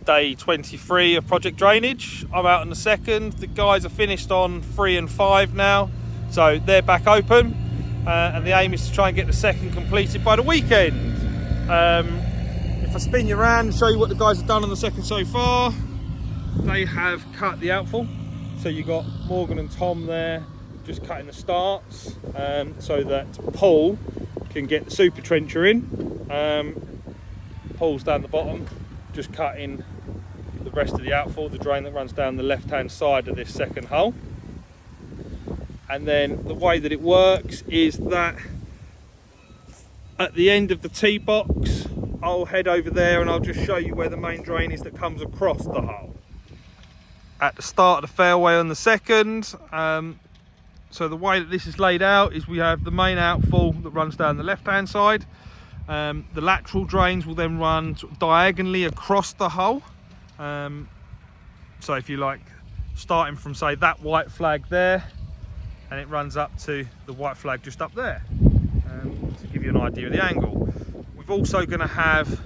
Day 23 of project drainage. I'm out on the second. The guys are finished on 3 and 5 now, so they're back open, and the aim is to try and get the second completed by the weekend. If I spin you around and show you what the guys have done on the second so far, they have cut the outfall. So you've got Morgan and Tom there just cutting the starts, so that Paul can get the super trencher in. Paul's down the bottom, just cutting the rest of the outfall, the drain that runs down the left hand side of this second hole. And then the way that it works is that at the end of the tee box, I'll head over there and I'll just show you where the main drain is that comes across the hole. At the start of the fairway on the second, so the way that this is laid out is we have the main outfall that runs down the left hand side. The lateral drains will then run sort of diagonally across the hole. So if you like, starting from say that white flag there, and it runs up to the white flag just up there, to give you an idea of the angle. We're also going to have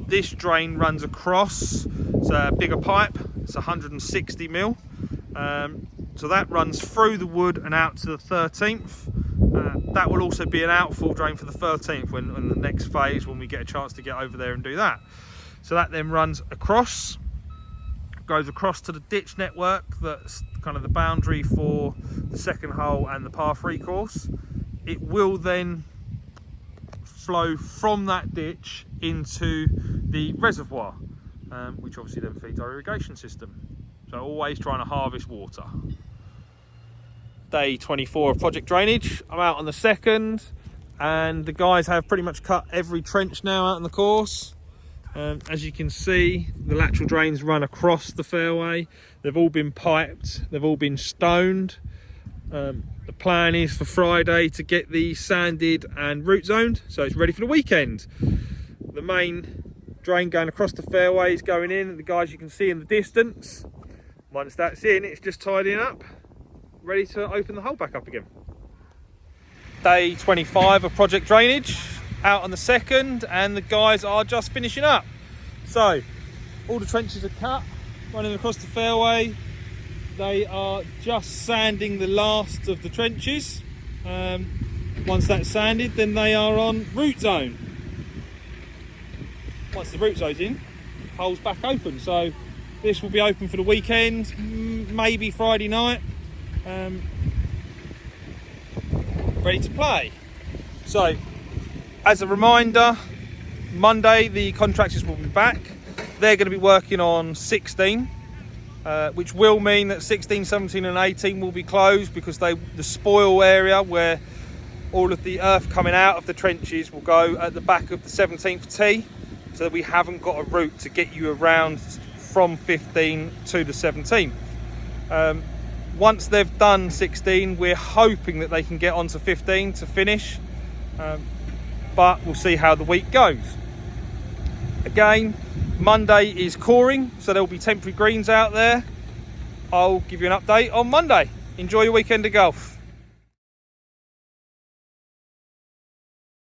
this drain runs across. It's a bigger pipe, it's 160 mil. So that runs through the wood and out to the 13th. That will also be an outfall drain for the 13th when the next phase, when we get a chance to get over there and do that. So that then runs across, goes across to the ditch network that's kind of the boundary for the second hole and the par 3 course. It will then flow from that ditch into the reservoir, which obviously then feeds our irrigation system. So always trying to harvest water. Day 24 of project drainage. I'm out on the second, and the guys have pretty much cut every trench now out on the course. As you can see, the lateral drains run across the fairway. They've all been piped, they've all been stoned. The plan is for Friday to get these sanded and root zoned, so it's ready for the weekend. The main drain going across the fairway is going in, and the guys you can see in the distance. Once that's in, it's just tidying up, ready to open the hole back up again. Day 25 of project drainage, out on the second, and the guys are just finishing up. So all the trenches are cut, running across the fairway. They are just sanding the last of the trenches. Once that's sanded, then they are on root zone. Once the root zone's in, hole's back open. So this will be open for the weekend, maybe Friday night, ready to play. So as a reminder, Monday the contractors will be back. They're going to be working on 16, which will mean that 16, 17 and 18 will be closed, because the spoil area where all of the earth coming out of the trenches will go at the back of the 17th tee, so that we haven't got a route to get you around from 15 to the 17th. Once they've done 16, we're hoping that they can get onto 15 to finish, but we'll see how the week goes. Again, Monday is coring, so there'll be temporary greens out there. I'll give you an update on Monday. Enjoy your weekend of golf.